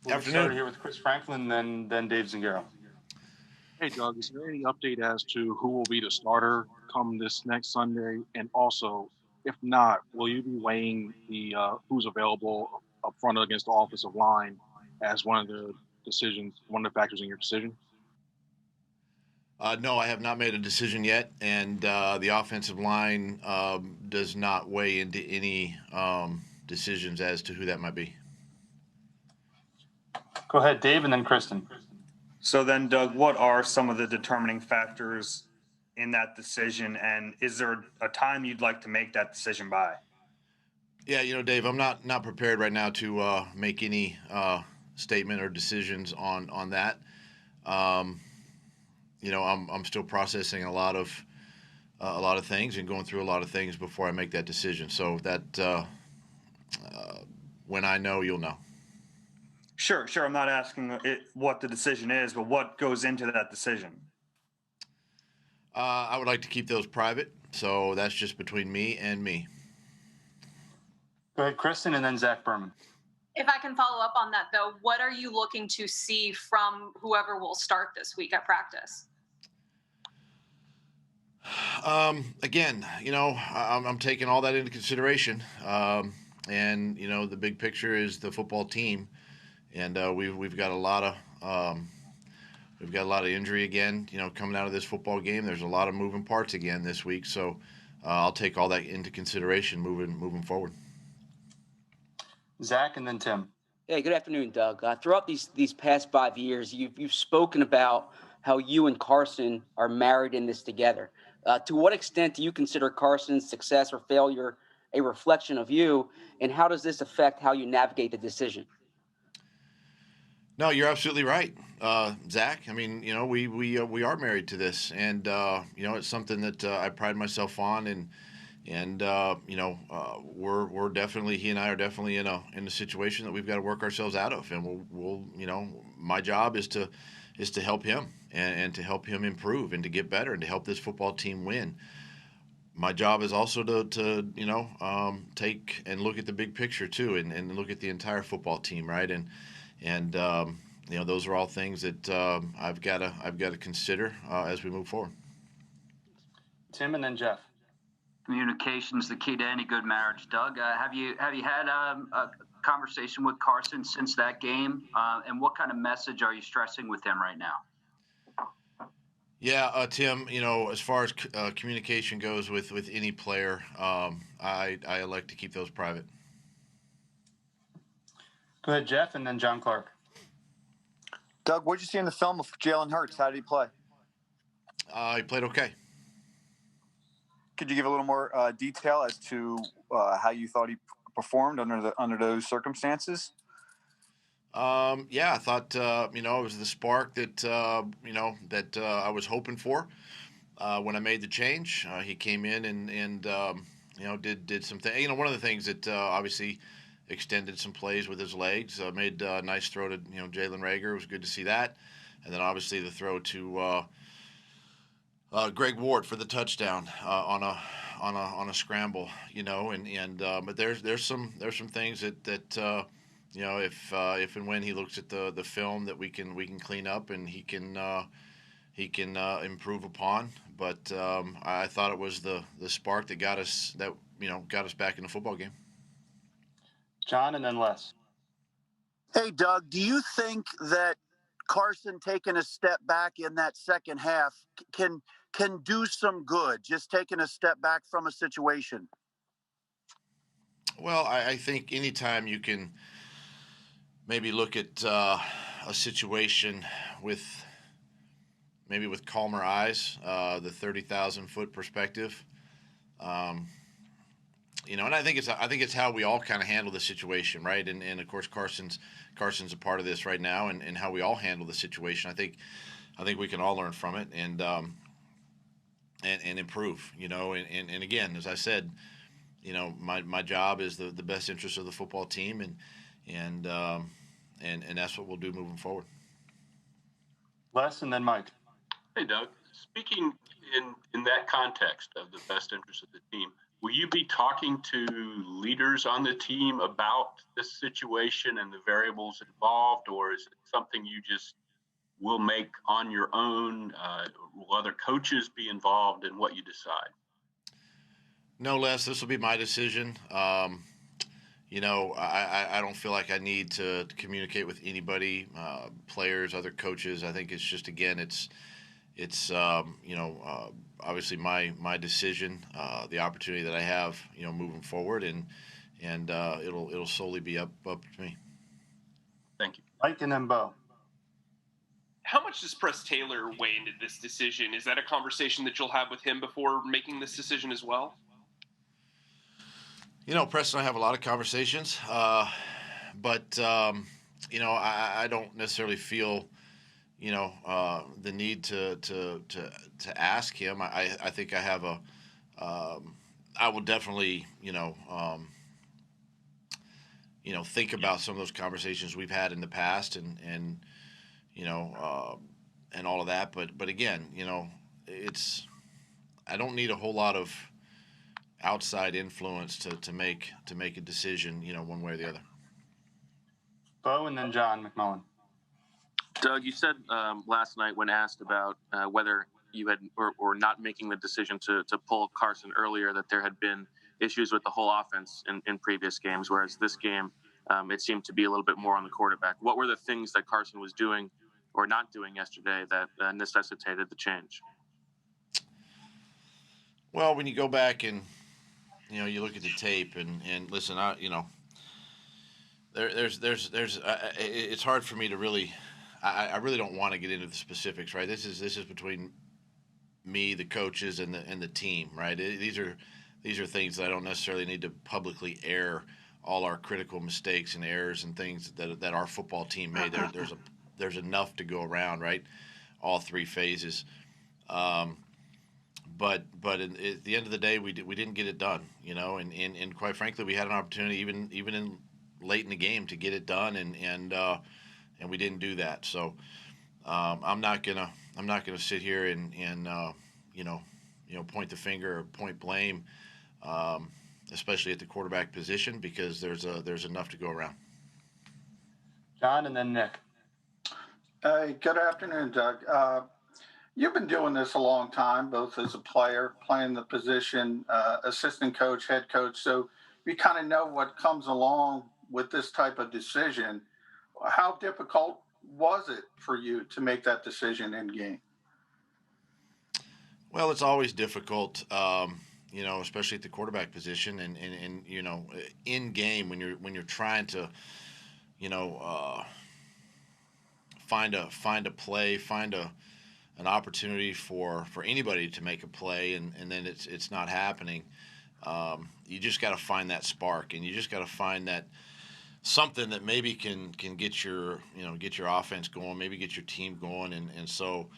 We'll get started here with Chris Franklin, then Dave Zingaro. Hey, Doug, is there any update as to who will be the starter come this next Sunday? And also, if not, will you be weighing the who's available up front against the offensive line as one of the factors in your decision? No, I have not made a decision yet, and the offensive line does not weigh into any decisions as to who that might be. Go ahead, Dave, and then Kristen. So then, Doug, what are some of the determining factors in that decision, and is there a time you'd like to make that decision by? Yeah, Dave, I'm not prepared right now to make any statement or decisions on that. I'm still processing a lot of things and going through a lot of things before I make that decision. So that when I know, you'll know. Sure. I'm not asking what the decision is, but what goes into that decision? I would like to keep those private, so that's just between me and me. Go ahead, Kristen, and then Zach Berman. If I can follow up on that, though, what are you looking to see from whoever will start this week at practice? Again, I'm taking all that into consideration, and the big picture is the football team, and we've got a lot of injury again. Coming out of this football game, there's a lot of moving parts again this week, so I'll take all that into consideration moving forward. Zach, and then Tim. Hey, good afternoon, Doug. Throughout these past 5 years, you've spoken about how you and Carson are married in this together. To what extent do you consider Carson's success or failure a reflection of you, and how does this affect how you navigate the decision? No, you're absolutely right, Zach. I mean, we are married to this, and it's something that I pride myself on, and we're definitely, he and I are definitely in a situation that we've got to work ourselves out of, and we'll my job is to help him and to help him improve and to get better and to help this football team win. My job is also to take and look at the big picture too, and look at the entire football team, right? And those are all things that I've got to consider as we move forward. Tim, and then Jeff. Communication's the key to any good marriage, Doug. Have you had a conversation with Carson since that game? And what kind of message are you stressing with him right now? Yeah, Tim, as far as communication goes with any player, I like to keep those private. Go ahead, Jeff, and then John Clark. Doug, what did you see in the film of Jalen Hurts? How did he play? He played okay. Could you give a little more detail as to how you thought he performed under those circumstances? Yeah, I thought it was the spark that that I was hoping for when I made the change. He came in and did some things. One of the things that obviously extended some plays with his legs. Made a nice throw to Jalen Reagor. It was good to see that, and then obviously the throw to Greg Ward for the touchdown on a scramble. But there's some things that if and when he looks at the film that we can clean up and he can improve upon. But I thought it was the spark that got us back in the football game. John, and then Les. Hey, Doug, do you think that Carson taking a step back in that second half can do some good, just taking a step back from a situation? Well, I think anytime you can maybe look at a situation with calmer eyes, the 30,000-foot perspective, and I think it's how we all kind of handle the situation, right? And of course Carson's a part of this right now, and how we all handle the situation. I think we can all learn from it and improve. And again, as I said, my job is the best interest of the football team, and that's what we'll do moving forward. Les, and then Mike. Hey, Doug. Speaking in that context of the best interest of the team, will you be talking to leaders on the team about this situation and the variables involved, or is it something you just will make on your own? Will other coaches be involved in what you decide? No, Les, this will be my decision. You know, I don't feel like I need to communicate with anybody, players, other coaches. I think it's just, again, it's you know, obviously my decision, the opportunity that I have, you know, moving forward, and it'll solely be up to me. Thank you. Mike and then Bo. How much does Press Taylor weigh into this decision? Is that a conversation that you'll have with him before making this decision as well? You know, Preston and I have a lot of conversations, but you know, I don't necessarily feel, you know, the need to ask him. I think I have I will definitely, you know, think about some of those conversations we've had in the past, and you know, and all of that. But again, you know, I don't need a whole lot of outside influence to make a decision, you know, one way or the other. Bo and then John McMullen. Doug, you said last night when asked about whether you had or not making the decision to pull Carson earlier, that there had been issues with the whole offense in previous games, whereas this game it seemed to be a little bit more on the quarterback. What were the things that Carson was doing or not doing yesterday that necessitated the change? Well, when you go back and, you know, you look at the tape and listen, you know, there's it's hard for me to really, I really don't want to get into the specifics, right? This is between me, the coaches, and the team, right? These are things that I don't necessarily need to publicly air all our critical mistakes and errors and things that our football team made. There's enough to go around, right? All three phases. But at the end of the day, we didn't get it done, you know, and quite frankly, we had an opportunity even in late in the game to get it done, and we didn't do that. So I'm not gonna sit here and you know point the finger or point blame, especially at the quarterback position, because there's enough to go around. John and then Nick. Hey, good afternoon, Doug. You've been doing this a long time, both as a player, playing the position, assistant coach, head coach. So you kind of know what comes along with this type of decision. How difficult was it for you to make that decision in game? Well, it's always difficult, you know, especially at the quarterback position, and you know, in game when you're trying to, you know, find a play, find an opportunity for anybody to make a play, and then it's not happening. You just got to find that spark, and you just got to find that something that maybe can get your offense going, maybe get your team going, and so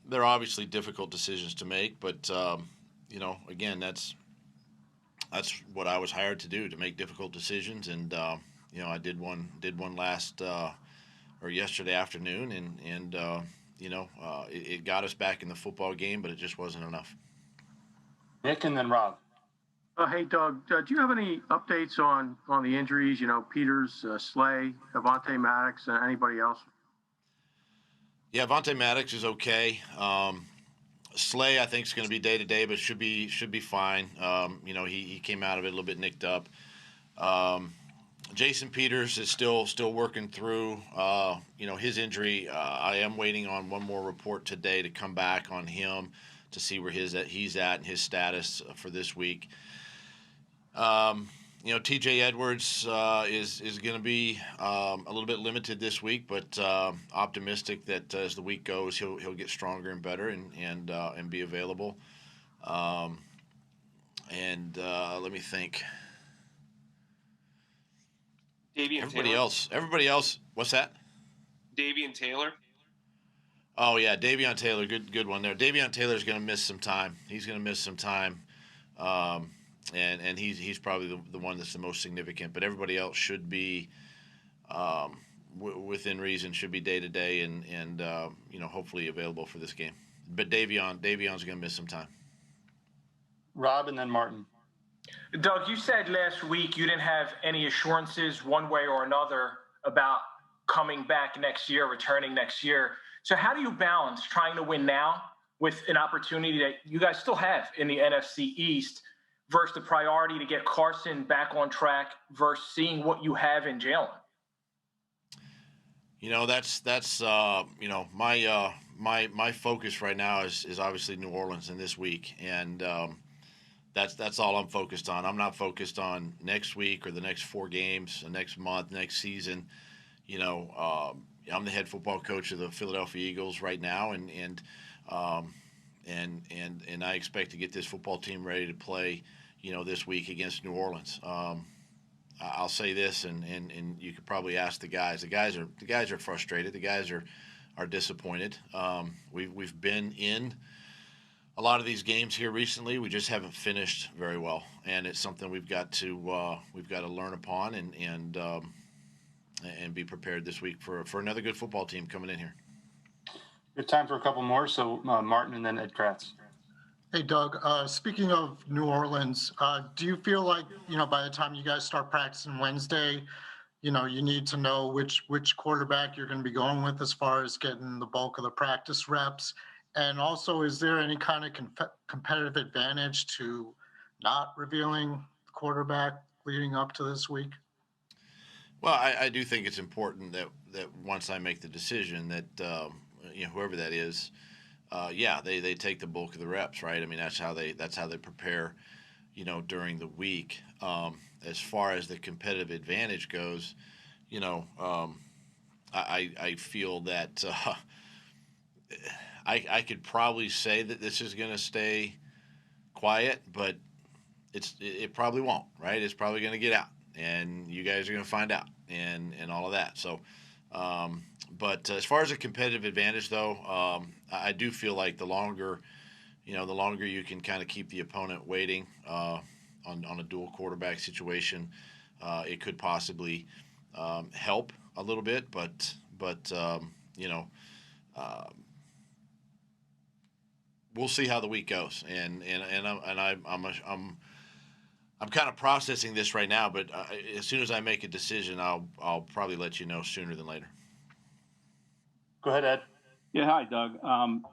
they're obviously difficult decisions to make, but you know, again, that's what I was hired to do, to make difficult decisions, and you know, I did one last or yesterday afternoon, and you know, it got us back in the football game, but it just wasn't enough. Nick and then Rob. Hey, Doug, do you have any updates on the injuries? You know, Peters, Slay, Avonte Maddox, anybody else? Yeah, Avonte Maddox is okay. Slay, I think, is going to be day to day, but should be fine. You know, he came out of it a little bit nicked up. Jason Peters is still working through, you know, his injury. I am waiting on one more report today to come back on him to see where he's at and his status for this week. You know, TJ Edwards is going to be a little bit limited this week, but optimistic that as the week goes, he'll get stronger and better and be available. And let me think. Everybody else. What's that? Davion Taylor. Oh yeah, Davion Taylor, good one there. Davion Taylor's going to miss some time. He's going to miss some time, and he's probably the one that's the most significant. But everybody else should be within reason, should be day to day, and you know, hopefully available for this game. But Davion's going to miss some time. Rob and then Martin. Doug, you said last week you didn't have any assurances one way or another about coming back next year, returning next year. So how do you balance trying to win now with an opportunity that you guys still have in the NFC East versus the priority to get Carson back on track versus seeing what you have in Jalen? You know, that's you know, my focus right now is obviously New Orleans in this week, and that's all I'm focused on. I'm not focused on next week or the next 4 games, the next month, next season. You know, I'm the head football coach of the Philadelphia Eagles right now, and I expect to get this football team ready to play, you know, this week against New Orleans. I'll say this, and you could probably ask the guys. The guys are frustrated. The guys are disappointed. We've been in a lot of these games here recently. We just haven't finished very well, and it's something we've got to learn upon and be prepared this week for another good football team coming in here. We have time for a couple more. So Martin and then Ed Kratz. Hey, Doug, speaking of New Orleans, do you feel like, you know, by the time you guys start practicing Wednesday, you know, you need to know which quarterback you're going to be going with as far as getting the bulk of the practice reps? And also, is there any kind of competitive advantage to not revealing the quarterback leading up to this week? Well, I do think it's important that once I make the decision that, you know, whoever that is, yeah, they take the bulk of the reps, right? I mean, that's how they prepare, you know, during the week. As far as the competitive advantage goes, you know, I feel that I could probably say that this is going to stay quiet, but it probably won't, right? It's probably going to get out, and you guys are going to find out, and all of that. So. But as far as a competitive advantage, though, I do feel like the longer you can kind of keep the opponent waiting on a dual quarterback situation, it could possibly help a little bit. But you know, we'll see how the week goes, and I'm kind of processing this right now. But as soon as I make a decision, I'll probably let you know sooner than later. Go ahead, Ed. Yeah, hi, Doug.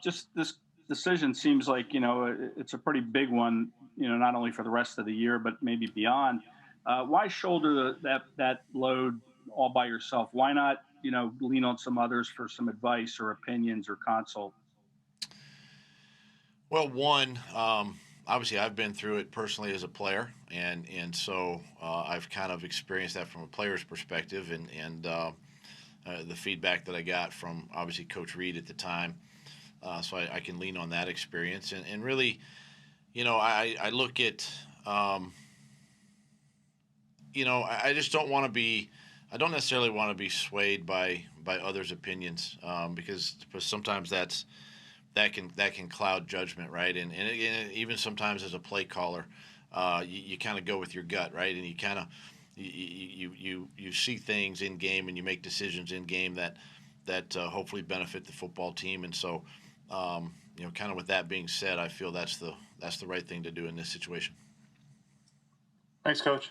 Just this decision seems like, you know, it's a pretty big one, you know, not only for the rest of the year, but maybe beyond. Why shoulder that load all by yourself? Why not, you know, lean on some others for some advice or opinions or consult? Well, one, obviously I've been through it personally as a player, and so I've kind of experienced that from a player's perspective, and the feedback that I got from obviously Coach Reed at the time, so I can lean on that experience, and really, you know, I look at, you know, I just don't want to be, I don't necessarily want to be swayed by others' opinions, because sometimes that can cloud judgment, right? And even sometimes as a play caller, you kind of go with your gut, right? And you kind of you see things in game and you make decisions in game that hopefully benefit the football team. And so, you know, kind of with that being said, I feel that's the right thing to do in this situation. Thanks, Coach.